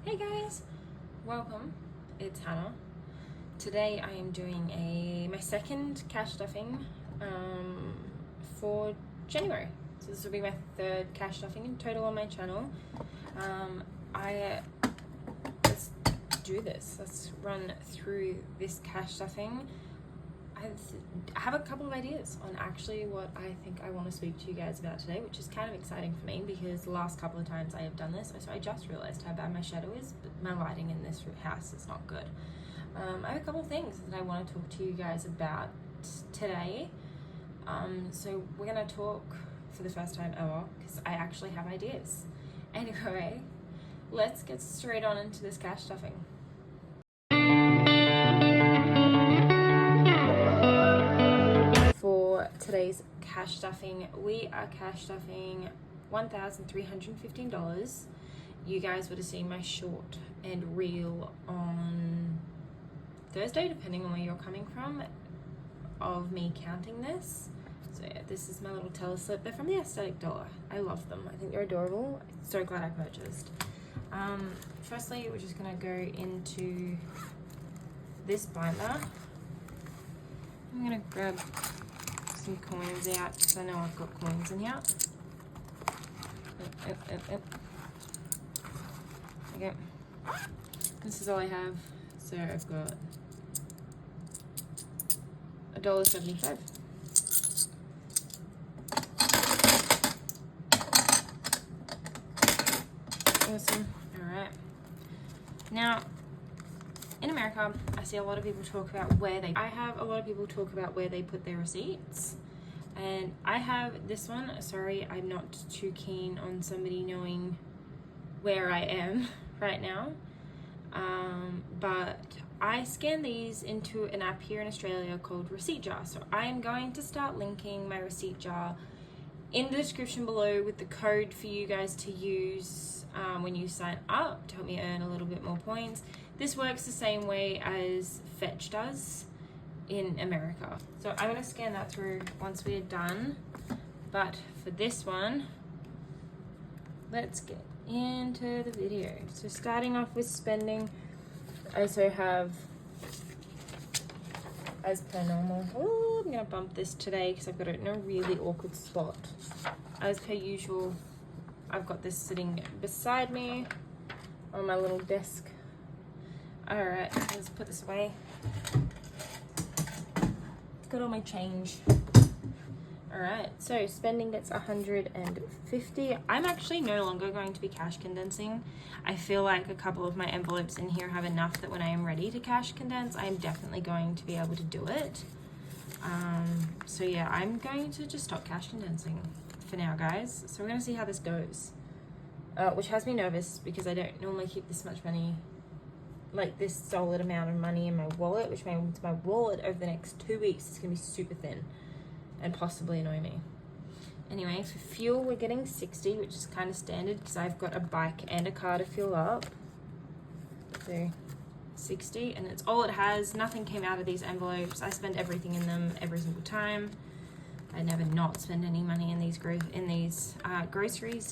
Hey guys, welcome. It's Hannah. Today I am doing my second cash stuffing for January. So this will be my third cash stuffing in total on my channel. Let's do this. Let's run through this cash stuffing. I have a couple of ideas on actually what I think I want to speak to you guys about today, which is kind of exciting for me because the last couple of times I have done this, so I just realized how bad my shadow is, but my lighting in this house is not good. I have a couple of things that I want to talk to you guys about today. So we're going to talk for the first time ever because I actually have ideas. Anyway, let's get straight on into this cash stuffing. For today's cash stuffing, we are cash stuffing $1,315. You guys would have seen my short and reel on Thursday, depending on where you're coming from, of me counting this. So yeah, this is my little teller slip. They're from the Aesthetic Dollar. I love them. I think they're adorable. So glad I purchased. Firstly, we're just gonna go into this binder. I'm gonna grab some coins out because I know I've got coins in here. Okay. This is all I have. So I've got $1.75. Awesome. Alright. Now, in America, I see a lot of people talk about I have a lot of people talk about where they put their receipts. And I have this one. Sorry, I'm not too keen on somebody knowing where I am right now. But I scan these into an app here in Australia called Receipt Jar. So I am going to start linking my receipt jar in the description below with the code for you guys to use when you sign up to help me earn a little bit more points. This works the same way as Fetch does in America. So I'm going to scan that through once we're done. But for this one, let's get into the video. So starting off with spending, I also have, as per normal, oh, I'm going to bump this today because I've got it in a really awkward spot. As per usual, I've got this sitting beside me on my little desk. Alright, let's put this away. Got all my change. Alright, so spending gets 150. I'm actually no longer going to be cash condensing. I feel like a couple of my envelopes in here have enough that when I am ready to cash condense, I'm definitely going to be able to do it. So yeah, I'm going to just stop cash condensing for now, guys. So we're going to see how this goes. Which has me nervous because I don't normally keep this much money, like this solid amount of money in my wallet, which means my wallet over the next 2 weeks is going to be super thin and possibly annoy me. Anyway, for fuel, we're getting 60, which is kind of standard because I've got a bike and a car to fill up. So 60, and it's all it has. Nothing came out of these envelopes. I spend everything in them every single time. I never not spend any money in these groceries.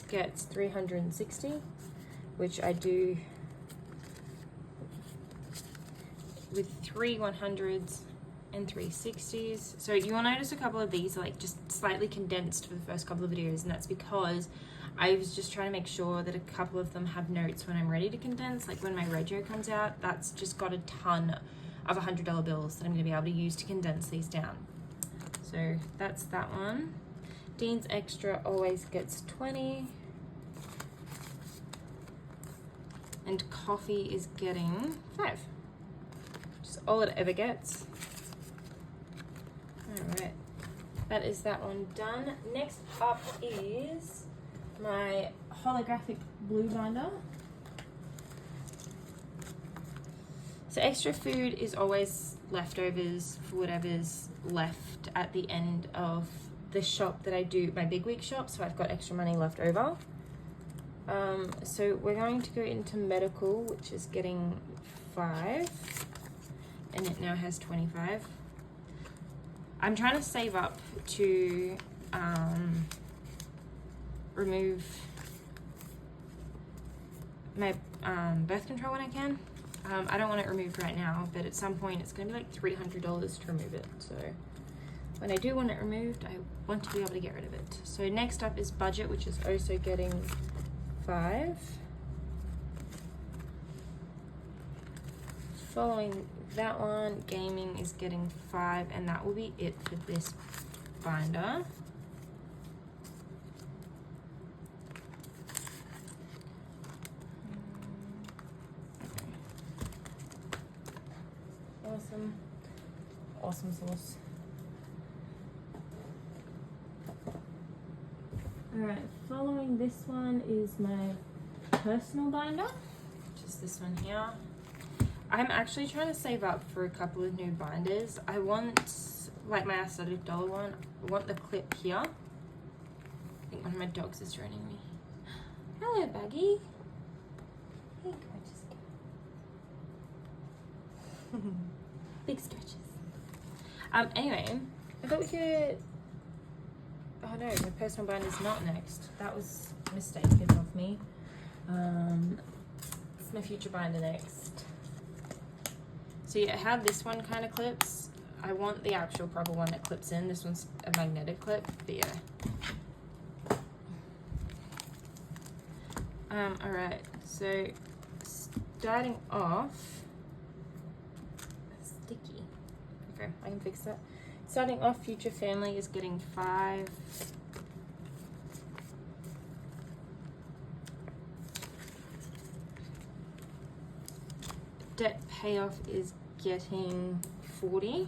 Gets 360, which I do with 3 100s and 3 60s. So you will notice a couple of these are like just slightly condensed for the first couple of videos, and that's because I was just trying to make sure that a couple of them have notes when I'm ready to condense. Like when my Rego comes out, that's just got a ton of $100 bills that I'm going to be able to use to condense these down. So that's that one. Dean's Extra always gets 20. And coffee is getting 5. Which is all it ever gets. Alright. That is that one done. Next up is my holographic blue binder. So extra food is always leftovers for whatever's left at the end of the shop that I do, my big week shop, so I've got extra money left over. So we're going to go into medical, which is getting 5, and it now has 25. I'm trying to save up to remove my birth control when I can. I don't want it removed right now, but at some point it's going to be like $300 to remove it. So when I do want it removed, I want to be able to get rid of it. So next up is budget, which is also getting 5. Following that one, gaming is getting 5, and that will be it for this binder. Awesome sauce. Alright, following this one is my personal binder, which is this one here. I'm actually trying to save up for a couple of new binders. I want, like my aesthetic dollar one, I want the clip here. I think one of my dogs is joining me. Hello, Baggy. Hey, gorgeous. Big stretches. Anyway, I thought we could... Oh no, my personal binder is not next. That was mistaken of me. It's my future binder next. So yeah, how this one kind of clips, I want the actual proper one that clips in. This one's a magnetic clip, but yeah. Alright, so starting off, sticky. Okay, I can fix that. Starting off, future family is getting 5. Debt payoff is getting 40.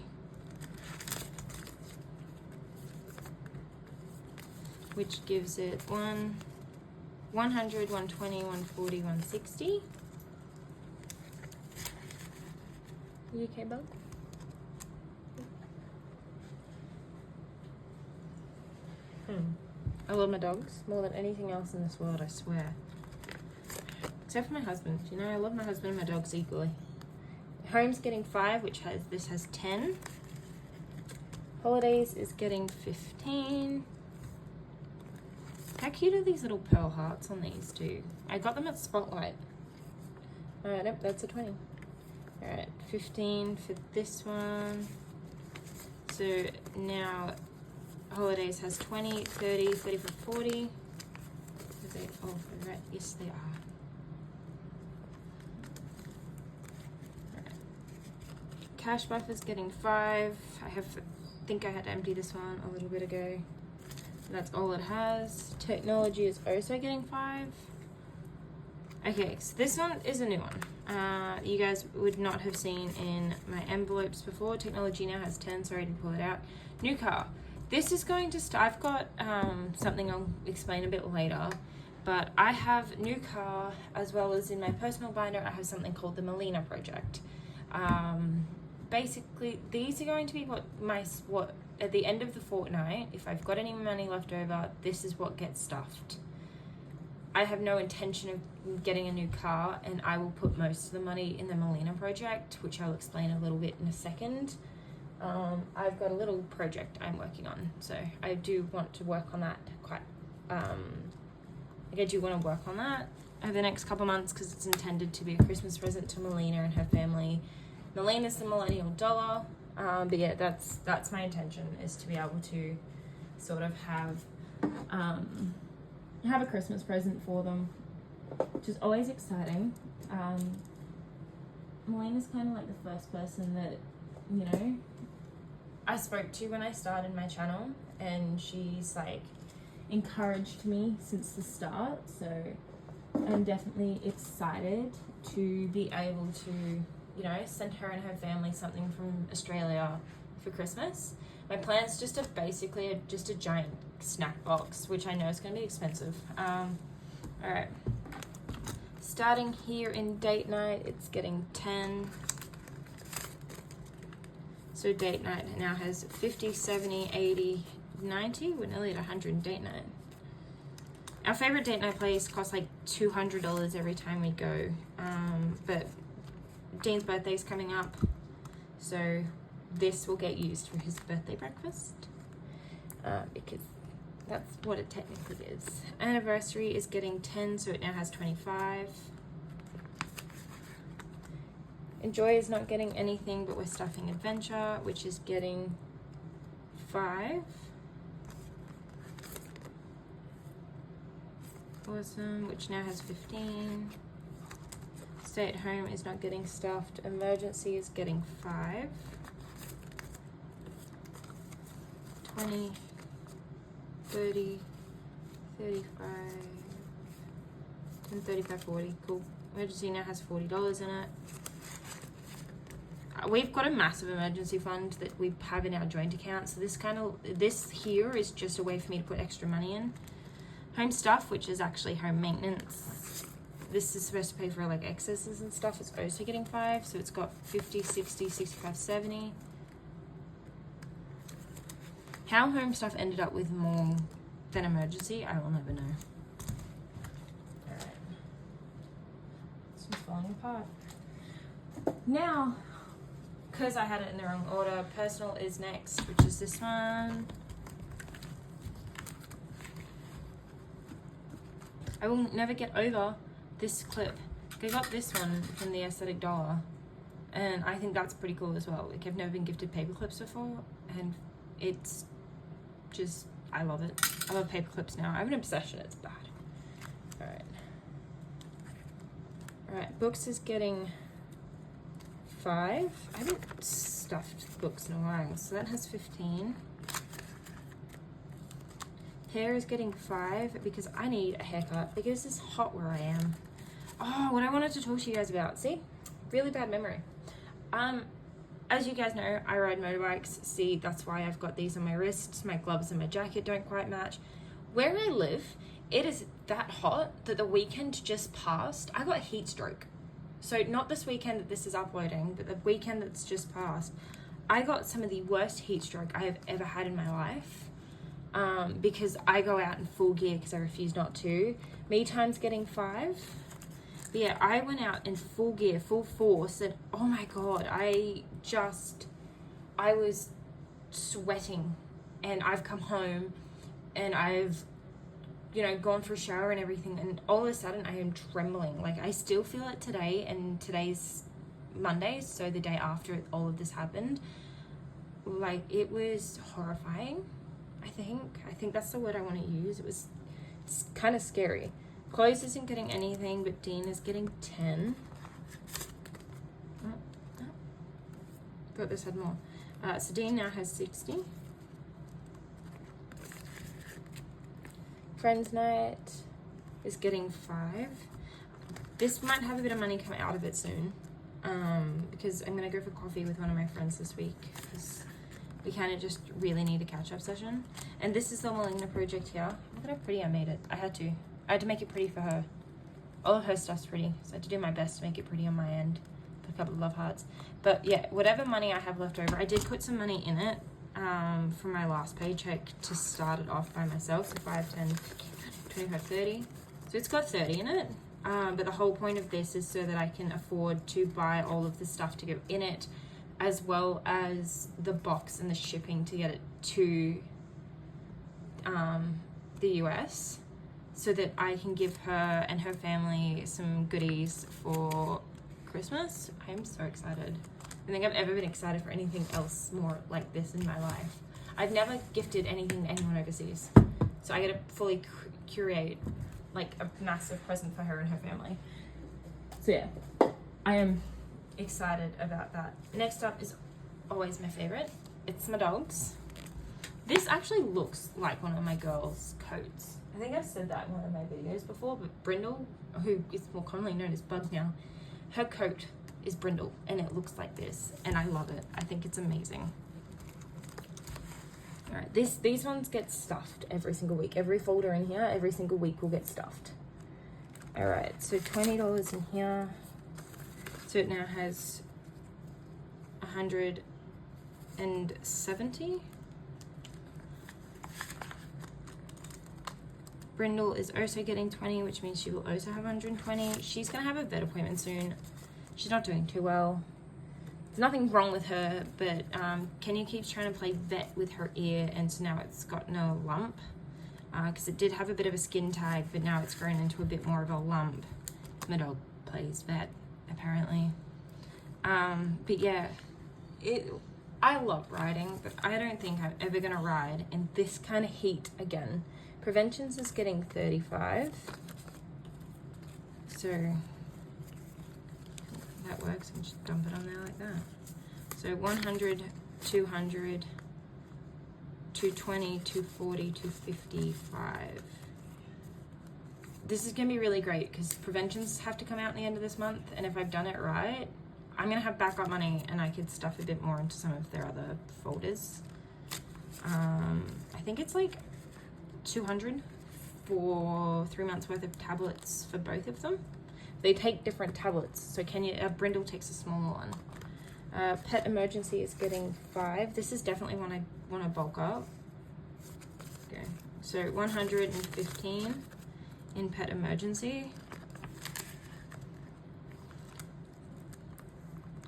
Which gives it 100, 120, 140, 160. You okay, bub? I love my dogs more than anything else in this world, I swear. Except for my husband. You know, I love my husband and my dogs equally. Home's getting 5, which has, this has 10. Holidays is getting 15. How cute are these little pearl hearts on these two? I got them at Spotlight. Nope, that's a 20. Alright, 15 for this one. So now Holidays has 20, 30, 34, 40. Are they all right? Yes, they are. Right. Cash buffer's getting 5. I think I had to empty this one a little bit ago. That's all it has. Technology is also getting 5. Okay, so this one is a new one. You guys would not have seen in my envelopes before. Technology now has 10. Sorry to pull it out. New car. This is going to start. I've got something I'll explain a bit later, but I have new car as well as in my personal binder. I have something called the Melina project. Basically, these are going to be what at the end of the fortnight, if I've got any money left over, this is what gets stuffed. I have no intention of getting a new car, and I will put most of the money in the Melina project, which I'll explain a little bit in a second. I've got a little project I'm working on, so I do want to work on that quite, I do want to work on that over the next couple months because it's intended to be a Christmas present to Melina and her family. Melina's the millennial dollar, but yeah, that's my intention, is to be able to sort of have a Christmas present for them, which is always exciting. Melina's kind of like the first person that, you know, I spoke to when I started my channel, and she's like encouraged me since the start, so I'm definitely excited to be able to, you know, send her and her family something from Australia for Christmas. My plan is just basically just a giant snack box, which I know is going to be expensive. Alright, starting here in date night, it's getting 10. So date night now has 50, 70, 80, 90. We're nearly at 100 in date night. Our favorite date night place costs like $200 every time we go. But Dean's birthday is coming up, so this will get used for his birthday breakfast, because that's what it technically is. Anniversary is getting 10, so it now has 25. Enjoy is not getting anything, but we're stuffing Adventure, which is getting 5. Awesome, which now has 15. Stay at Home is not getting stuffed. Emergency is getting 5. 20, 30, 35, and 35, 40. Cool. Emergency now has $40 in it. We've got a massive emergency fund that we have in our joint account, so this here is just a way for me to put extra money in. Home stuff, which is actually home maintenance. This is supposed to pay for like excesses and stuff. It's also getting 5, so it's got 50, 60, 65, 70. How home stuff ended up with more than emergency, I will never know. Alright. This one's falling apart. Now, because I had it in the wrong order, personal is next, which is this one. I will never get over this clip. I got this one from the Aesthetic Dollar, and I think that's pretty cool as well. Like, I've never been gifted paper clips before, and it's just, I love it. I love paper clips now. I have an obsession, it's bad. Alright, books is getting 5. I haven't stuffed books in a while, so that has 15. Hair is getting 5 because I need a haircut because it's hot where I am. Oh, what I wanted to talk to you guys about. See? Really bad memory. As you guys know, I ride motorbikes. See, that's why I've got these on my wrists. My gloves and my jacket don't quite match. Where I live, it is that hot that the weekend just passed, I got a heat stroke. So not this weekend that this is uploading, but the weekend that's just passed, I got some of the worst heat stroke I have ever had in my life. Because I go out in full gear because I refuse not to. Me time's getting 5. But yeah, I went out in full gear, full force, and oh my god, I was sweating, and I've come home and I've, gone for a shower and everything, and all of a sudden I am trembling. Like, I still feel it today, and today's Monday, so the day after all of this happened. Like, it was horrifying. I think that's the word I want to use. It's kind of scary. Clothes isn't getting anything, but Dean is getting 10. Thought this had more. So Dean now has 60. Friends night is getting 5. This might have a bit of money come out of it soon, because I'm gonna go for coffee with one of my friends this week, because we kind of just really need a catch-up session. And this is the Melina project here. Look at how pretty I made it. I had to make it pretty for her. All of her stuff's pretty, so I had to do my best to make it pretty on my end. Put a couple of love hearts. But yeah, whatever money I have left over, I did put some money in it from my last paycheck to start it off by myself. So 5, 10, 25, 30. So it's got 30 in it. But the whole point of this is so that I can afford to buy all of the stuff to go in it, as well as the box and the shipping to get it to the US, so that I can give her and her family some goodies for Christmas. I'm so excited. I don't think I've ever been excited for anything else more like this in my life. I've never gifted anything to anyone overseas, so I get to fully curate like a massive present for her and her family. So yeah, I am excited about that. Next up is always my favorite. It's my dogs. This actually looks like one of my girls' coats. I think I've said that in one of my videos before, but Brindle, who is more commonly known as Bugs now, her coat is Brindle, and it looks like this, and I love it. I think it's amazing. All right, these ones get stuffed every single week. Every folder in here, every single week will get stuffed. All right, so $20 in here. So it now has 170. Brindle is also getting 20, which means she will also have 120. She's gonna have a vet appointment soon. She's not doing too well. There's nothing wrong with her, but Kenya keeps trying to play vet with her ear, and so now it's gotten a lump. Because it did have a bit of a skin tag, but now it's grown into a bit more of a lump. My dog plays vet, apparently. But yeah, I love riding, but I don't think I'm ever gonna ride in this kind of heat again. Preventions is getting 35. So that works, and just dump it on there like that. So 100, 200, 220, 240, 255. This is gonna be really great because preventions have to come out in the end of this month, and if I've done it right, I'm gonna have backup money and I could stuff a bit more into some of their other folders. I think it's like 200 for 3 months worth of tablets for both of them. They take different tablets, so Brindle takes a smaller one. Pet Emergency is getting 5. This is definitely one I want to bulk up. Okay, so 115 in Pet Emergency.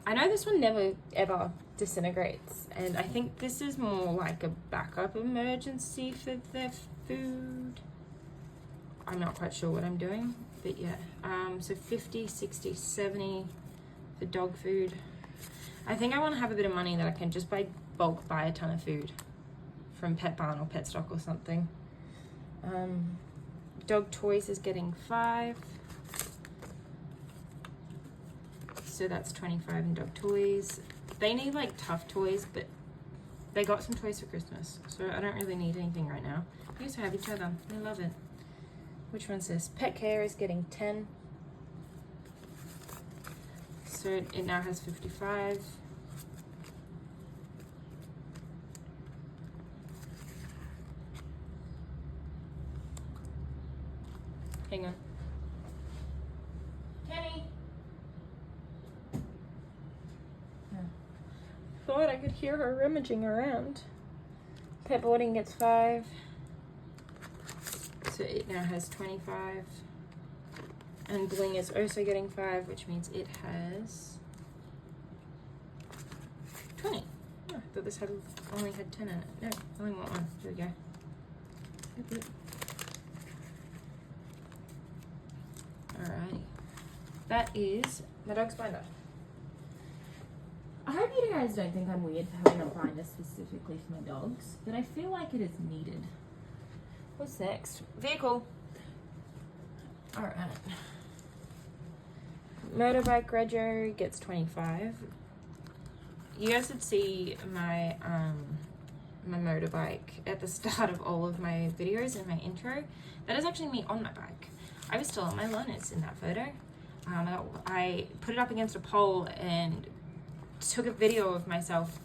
I know this one never ever disintegrates, and I think this is more like a backup emergency for their food. I'm not quite sure what I'm doing, but yeah. So 50, 60, 70 for dog food. I think I want to have a bit of money that I can just buy a ton of food from Pet Barn or Pet Stock or something. Dog toys is getting 5. So that's 25 in dog toys. They need like tough toys, but they got some toys for Christmas, so I don't really need anything right now. We also have each other. I love it. Which one's this? Pet Care is getting 10. So it now has 55. Hang on. Kenny! Thought I could hear her rummaging around. Pet Boarding gets 5. So it now has 25. And Bling is also getting 5, which means it has 20. Oh, I thought this only had 10 in it. No, I only want one. Here we go. Yep. Alrighty. That is my dog's binder. I hope you guys don't think I'm weird for having a binder specifically for my dogs, but I feel like it is needed. What's next? Vehicle. Alright. Motorbike Rego gets 25. You guys would see my my motorbike at the start of all of my videos in my intro. That is actually me on my bike. I was still on my learners in that photo. I put it up against a pole and took a video of myself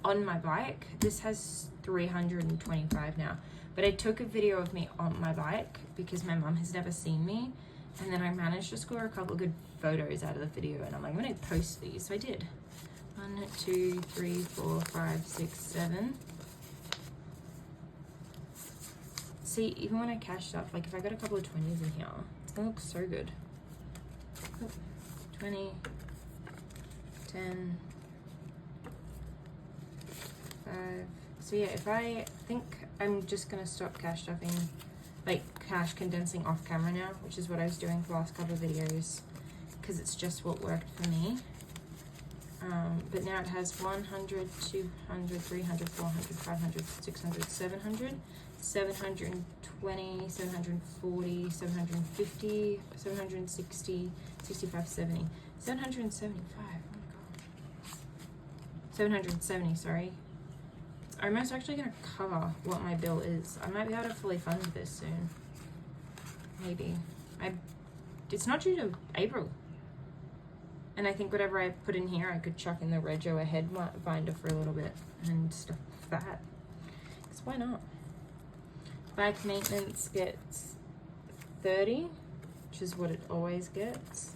on my bike. This has 325 now, but I took a video of me on my bike because my mum has never seen me, and then I managed to score a couple of good photos out of the video, and I'm like, I'm gonna post these. So I did. 1, 2, 3, 4, 5, 6, 7. See, even when I cash stuff, like if I got a couple of 20s in here, it's gonna look so good. 20, 10, 5. So yeah, if I think I'm just gonna stop cash stuffing, like cash condensing off camera now, which is what I was doing for the last couple of videos, because it's just what worked for me. But now it has 100, 200, 300, 400, 500, 600, 700, 720, 740, 750, 760, 65, 70, 775, oh my god. 770, sorry. I'm most actually going to cover what my bill is. I might be able to fully fund this soon. Maybe. It's not due to April. And I think whatever I put in here, I could chuck in the Rego ahead binder for a little bit and stuff like that. Because why not? Bike maintenance gets 30, which is what it always gets.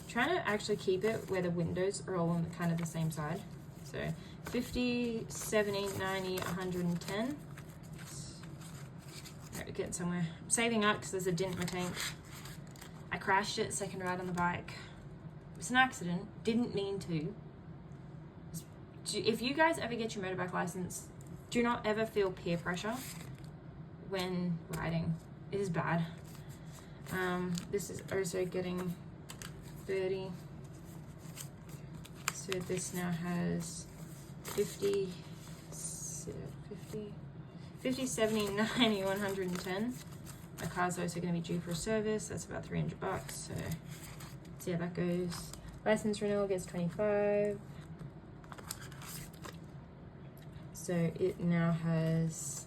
Trying to actually keep it where the windows are all on kind of the same side. So 50, 70, 90, 110. We're getting somewhere. I'm saving up because there's a dent in my tank. I crashed it second ride on the bike. It was an accident. Didn't mean to. If you guys ever get your motorbike license, do not ever feel peer pressure when riding. It is bad. This is also getting 30. So this now has 50, 70, 90, 110. My car's also going to be due for a service. That's about 300 bucks. So let's see how that goes. License renewal gets 25. So it now has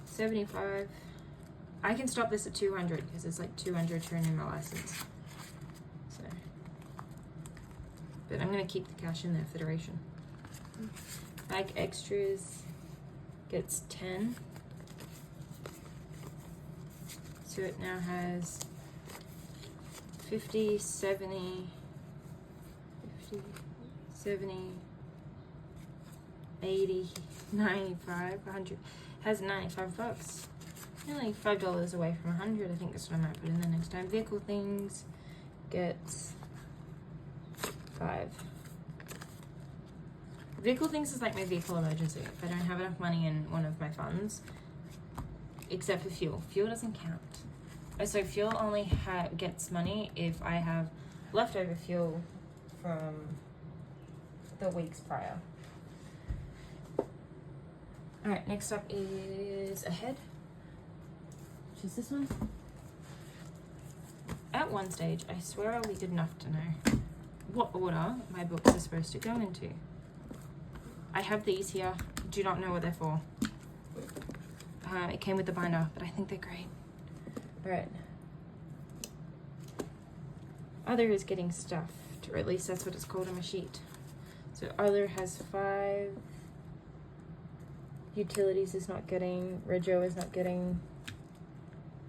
75. I can stop this at 200 because it's like 200 to renew my license. So, but I'm going to keep the cash in there for the duration. Bike extras gets 10. So it now has 50, 70, 50, 70, 80, 95, 100. Has 95 bucks. Nearly $5 away from 100. I think that's what I might put in there next time. Vehicle things gets 5. Vehicle things is like my vehicle emergency. If I don't have enough money in one of my funds, except for fuel. Fuel doesn't count. So fuel only gets money if I have leftover fuel from the weeks prior. Alright, next up is ahead, which is this one. At one stage, I swear I'll be good enough to know what order my books are supposed to go into. I have these here, do not know what they're for. It came with the binder, but I think they're great. Alright. Other is getting stuffed, or at least that's what it's called on my sheet. So other has 5. Utilities is not getting, Rego is not getting,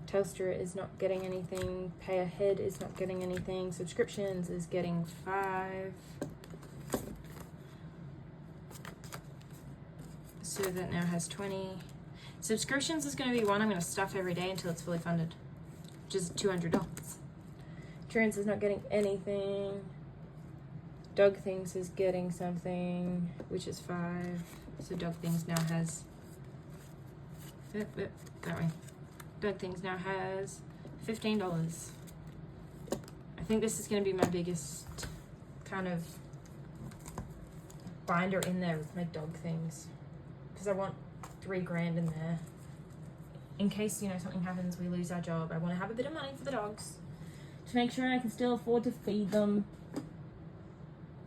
Telstra is not getting anything, Pay Ahead is not getting anything, subscriptions is getting 5. So that now has 20. Subscriptions is going to be one I'm going to stuff every day until it's fully funded, which is $200. Insurance is not getting anything. Dog Things is getting something, which is 5. So Dog Things now has that way. Dog Things now has $15. I think this is going to be my biggest kind of binder in there with my Dog Things, because I want $3,000 in there in case, you know, something happens, we lose our job. I want to have a bit of money for the dogs to make sure I can still afford to feed them.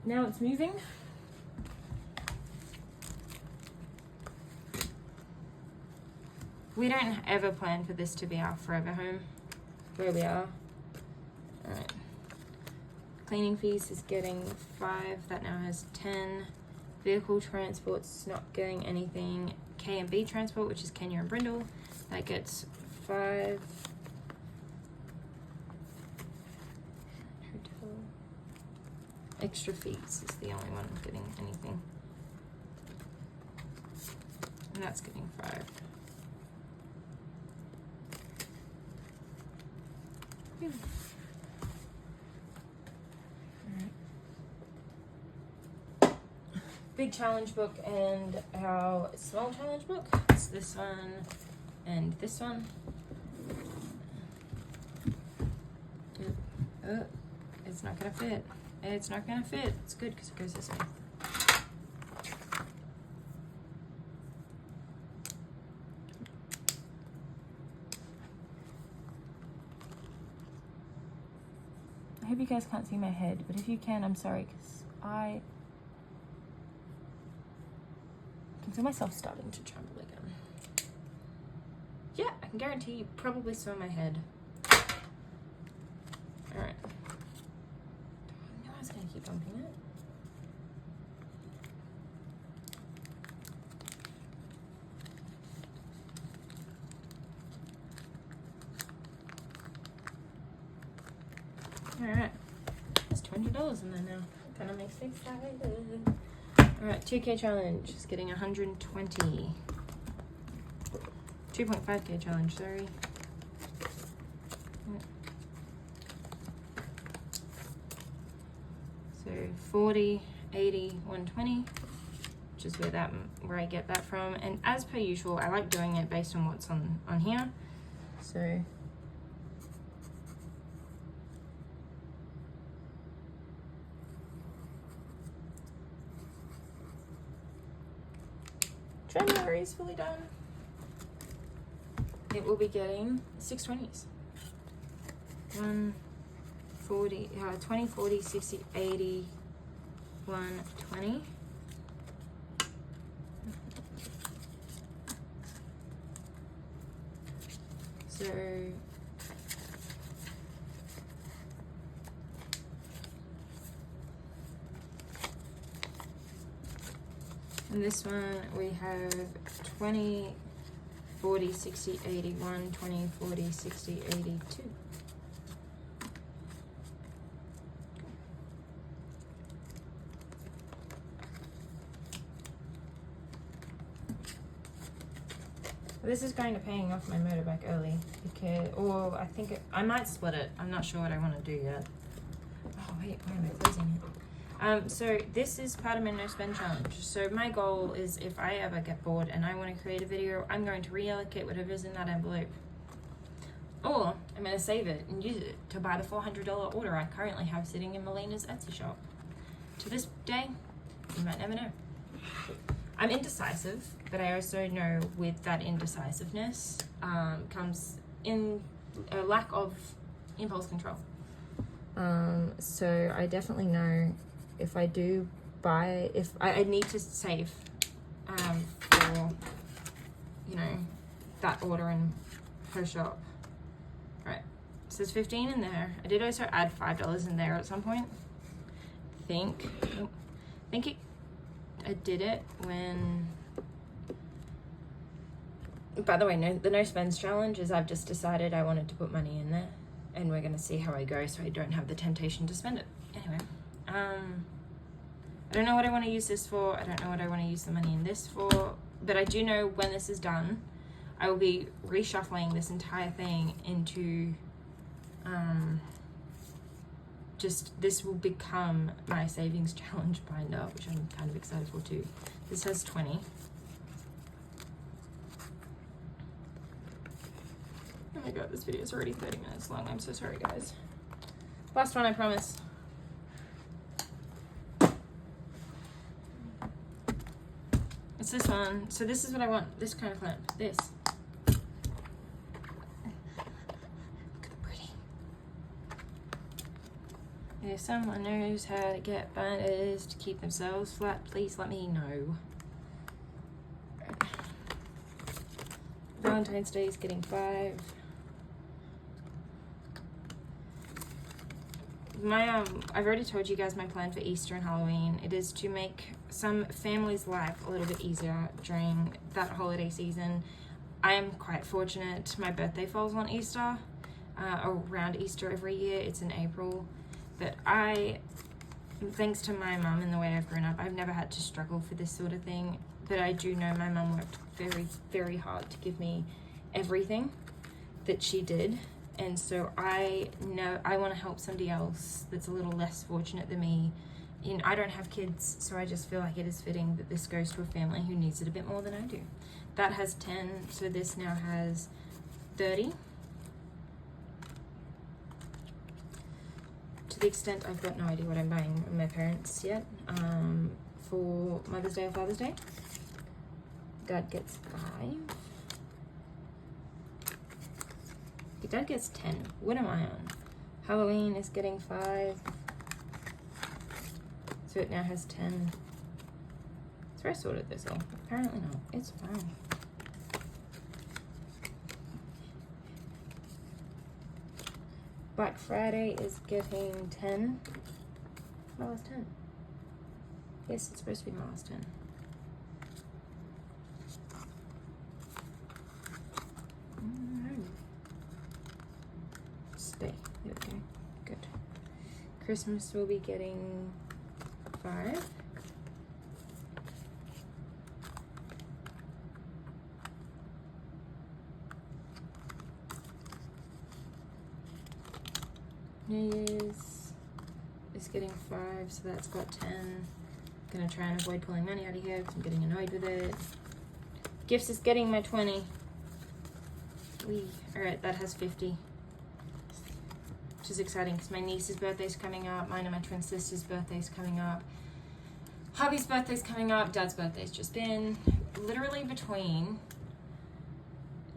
Now it's moving. We don't ever plan for this to be our forever home, where we are. Alright. Cleaning fees is getting 5. That now has 10. Vehicle transport's not getting anything. K&B transport, which is Kenya and Brindle, that gets 5. Hotel. Extra fees is the only one getting anything. And that's getting 5. Alright. Big challenge book and our small challenge book. It's this one and this one. Oh, it's not gonna fit. It's not gonna fit. It's good because it goes this way. I hope you guys can't see my head, but if you can, I'm sorry, because I can feel myself starting to tremble again. Yeah, I can guarantee you probably saw my head. Alright. I knew I was going to keep bumping it. Alright, there's $200 in there now. Kind of makes me excited. Alright, 2K challenge is getting 120. 2.5K challenge, sorry. So 40, 80, 120, which is where I get that from. And as per usual, I like doing it based on what's on here. So January is fully done. It will be getting 6 20s. 140, 20, 40, 60, 80, 120. So in this one we have 20, 40, 60, 80, 1, 20, 40, 60, 82. This is going to paying off my motorbike early because, or I think I might split it. I'm not sure what I want to do yet. Oh wait, why am I closing it? So this is part of my no spend challenge. So my goal is if I ever get bored and I want to create a video, I'm going to reallocate whatever's in that envelope. Or I'm going to save it and use it to buy the $400 order I currently have sitting in Melina's Etsy shop. To this day, you might never know. I'm indecisive, but I also know with that indecisiveness comes in a lack of impulse control. So I definitely know if I do buy, if I need to save for, you know, that order in her shop. All right, so there's 15 in there. I did also add $5 in there at some point. I did it when, by the way, the no spends challenge is I've just decided I wanted to put money in there and we're going to see how I go so I don't have the temptation to spend it. Anyway, I don't know what I want to use this for. I don't know what I want to use the money in this for, but I do know when this is done, I will be reshuffling this entire thing into, this will become my savings challenge binder, which I'm kind of excited for too. This has 20. Oh my god, this video is already 30 minutes long. I'm so sorry, guys. Last one, I promise. It's this one. So this is what I want. This kind of lamp. This. If someone knows how to get binders to keep themselves flat, please let me know. Valentine's Day is getting 5. I've already told you guys my plan for Easter and Halloween. It is to make some family's life a little bit easier during that holiday season. I am quite fortunate. My birthday falls on Easter, around Easter every year. It's in April. But thanks to my mum and the way I've grown up, I've never had to struggle for this sort of thing. But I do know my mum worked very, very hard to give me everything that she did. And so I know I want to help somebody else that's a little less fortunate than me. I don't have kids, so I just feel like it is fitting that this goes to a family who needs it a bit more than I do. That has 10, so this now has 30. To the extent I've got no idea what I'm buying my parents yet for Mother's Day or Father's Day. Dad gets 5. Dad gets 10. What am I on? Halloween is getting 5. So it now has 10. So I sorted this all. Apparently not. It's fine. Black Friday is getting 10. My last 10. Yes, it's supposed to be my last 10. Stay. There we go. Good. Christmas will be getting 5. New Year's is getting 5, so that's got 10. Gonna try and avoid pulling money out of here because I'm getting annoyed with it. Gifts is getting my 20. Alright, that has 50. Which is exciting because my niece's birthday's coming up. Mine and my twin sister's birthday's coming up. hubby's birthday's coming up, dad's birthday's just been. Literally between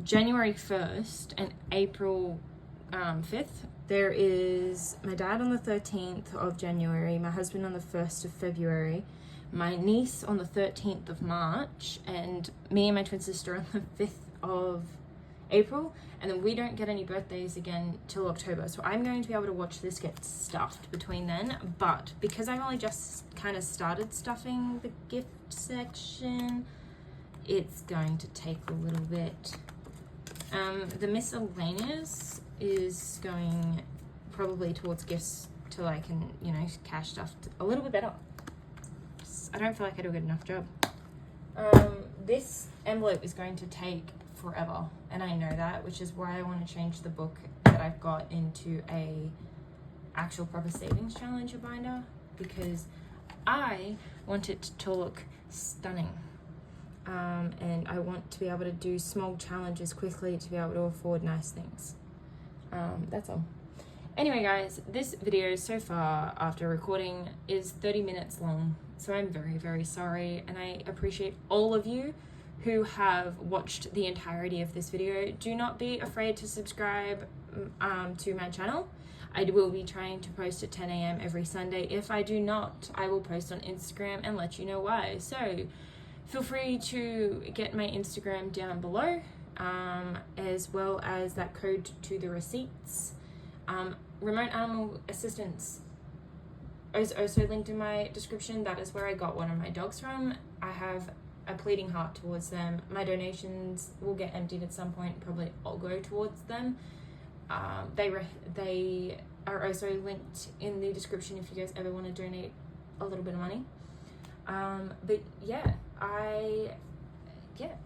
January 1st and April 5th, there is my dad on the 13th of January, my husband on the 1st of February, my niece on the 13th of March, and me and my twin sister on the 5th of April, and then we don't get any birthdays again till October. So I'm going to be able to watch this get stuffed between then, but because I've only just kind of started stuffing the gift section, it's going to take a little bit. The miscellaneous is going probably towards gifts till I can, you know, cash stuff a little bit better. I don't feel like I do a good enough job. This envelope is going to take forever, and I know that, which is why I want to change the book that I've got into a actual proper savings challenger binder, because I want it to look stunning. And I want to be able to do small challenges quickly to be able to afford nice things. That's all. Anyway, guys, this video so far after recording is 30 minutes long, so I'm very, very sorry, and I appreciate all of you who have watched the entirety of this video. Do not be afraid to subscribe to my channel. I will be trying to post at 10 a.m. every Sunday. If I do not, I will post on Instagram and let you know why. So feel free to get my Instagram down below, as well as that code to the receipts. Remote animal assistance is also linked in my description. That is where I got one of my dogs from. I have a pleading heart towards them. My donations will get emptied at some point, probably I'll go towards them. They are also linked in the description if you guys ever want to donate a little bit of money. But yeah,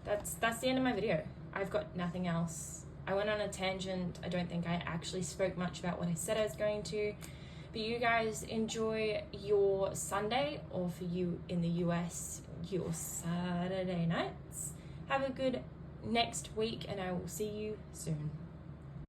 that's the end of my video. I've got nothing else. I went on a tangent. I don't think I actually spoke much about what I said I was going to. But you guys enjoy your Sunday, or for you in the US, your Saturday nights. Have a good next week, and I will see you soon.